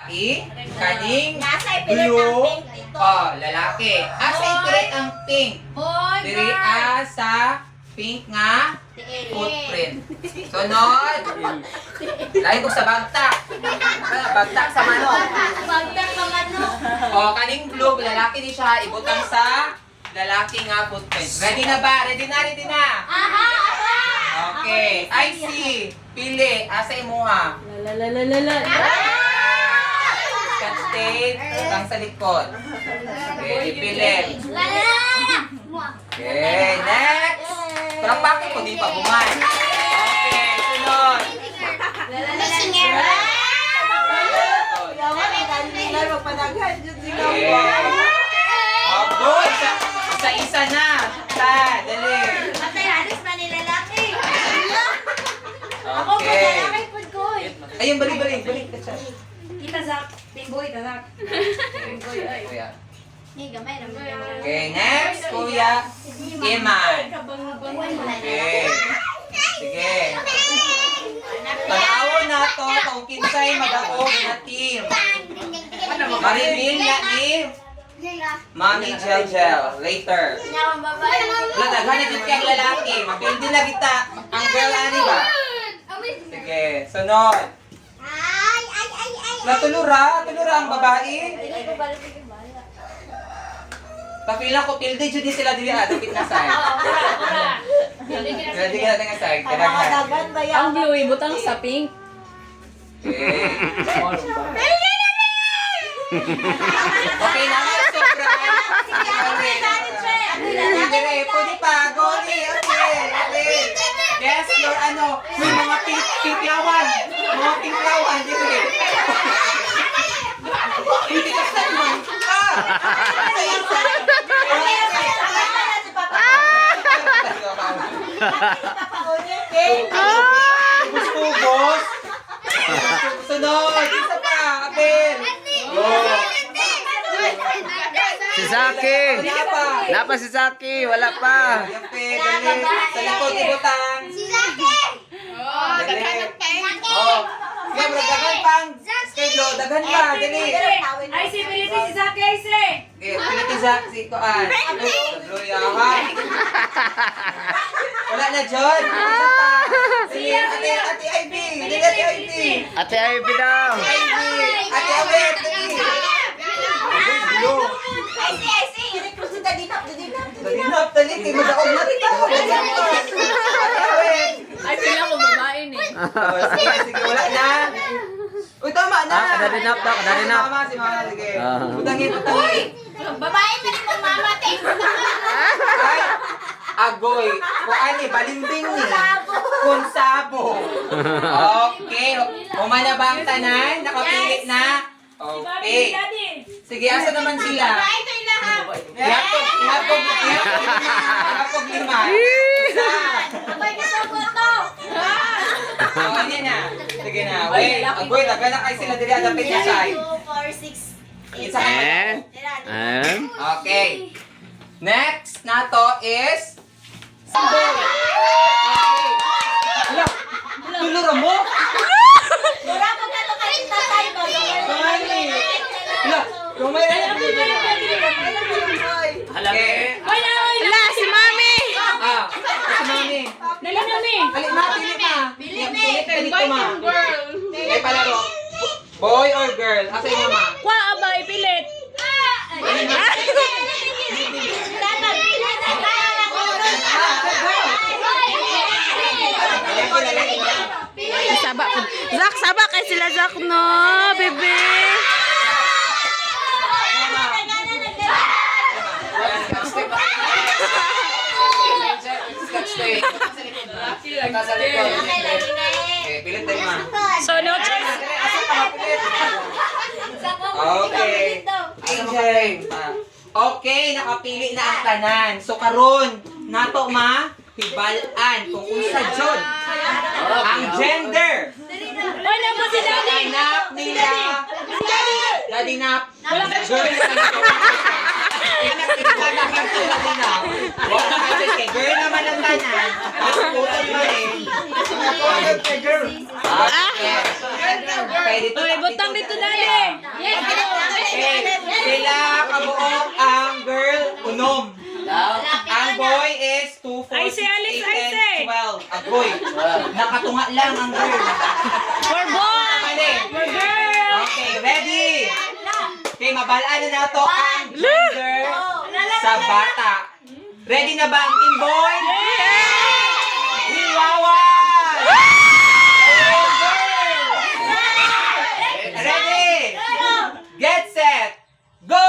Kaning blue, lalaki. Asa ipilit ang pink? Diri sa pink nga footprint. Sunod. Lain ko sa bagtak. Bagtak sa manok. Kaning blue, lalaki ni siya. Ibutang sa lalaki nga footprint. Ready na ba? Ready na, ready na. Okay. I see. Pili. Asa imuha. Scotch tape. Utang sa likod. Okay. Ipilit. Okay. Next. Trapakin mo. Di pa buman. Okay. Sunod. Good. Isa-isa na. Dali. Okay. Ayun, balik. Balik ka siya. Kita Zak, Timboy, Zak. Kuya. Okay, next, Kuya Iman. Okay. Sige. Tanawon na to, kung kinsay mag-aog na team. Maribil na ni Mami Jel. Later. Daghan na dito kang lalaki. Mapildi na kita. Ang girl ani ba? Sige, sunod. Tulura ang babae. Papila ko, pildi dyan sila dili dikit na side. Dili ka natin nga side. Ang blue, butang sa pink. Okay. Okay na, surprise. Sige, pwede pa. Goli, okay. Yes, your may mga pinklawan. Mga pinklawan, sige. Hindi ka sa naman. Bus. Sunod. Isa pa. Abel. Si Zaki! Wala pa si Zaki! Wala pa! Yape, dali. Sa likod, ibutang. Dali. Kaya bro, dagan pang. Schedule, dagan pa. Dali. Ay, si Piliti, si Zaki, ay si! Okay, piliti si Koan. Luyahan. Wala na, John. Isa pa. Dali, Ate Ivy. Dali, Ate Ivy. Ate Ivy daw! Ate Awet, dali. Dadinap, dali. Kaya madaog na rin ako. Ate Awet. Ay, pila ko babae ni. Sige, wala na. Uy, tama na. Kadarinap daw, kadarinap. Si Mama, sige. Utangin. Babae pa rin kung mamate. Ay, agoy. Kuan ni, balimbing ni. Kunsabo. Okay. Umana ba ang tanan? Nakapili na? Okay. Sige, asa naman sila? Ihapog lima. Isa. Ano na? Sige na. Wait. Agoy, nagana kayo sila dili. Adapit na side. 2, 4, 6. Isa ka. Okay. Next na to is Samboy. Okay. Tulura mo? Wala mo ka to kahit tatay ba? Kumay na yan. Okay. Wala, si Mami! Si Mami. Dali na mi. Pili ma. Ay palaro. Boy or girl? Asa yung mama? Kwa abay pilit. Sabak. Zak, sabak kay sila Zak no, bebe. Scotch tape. Nasa likod. Okay, pilit tayo ma. So no choice. Okay. Angel. Okay, nakapili na ang tanan. So karon, nato ma, hibalan kung unsa jud ang gender. Oy, na po si Daddy. Anak nila. Daddy nap. Wala ka Girl. Girl naman ang tanan. Putol mo eh. Okay, dito. Oy, butang dito dali. Okay, sila kabuok ang girl, unom. Ang boy is 2, 4, 6, Ay, si Alex, 8, ay, si. 10, 12. Ang boy. Nakatunga lang ang girl. For boy. Mali. For girl. Okay, ready? Okay, mabalaan na nato ang gender sa bata. Ready na ba ang team boy? Hiwawan! Ready? Get set! Go!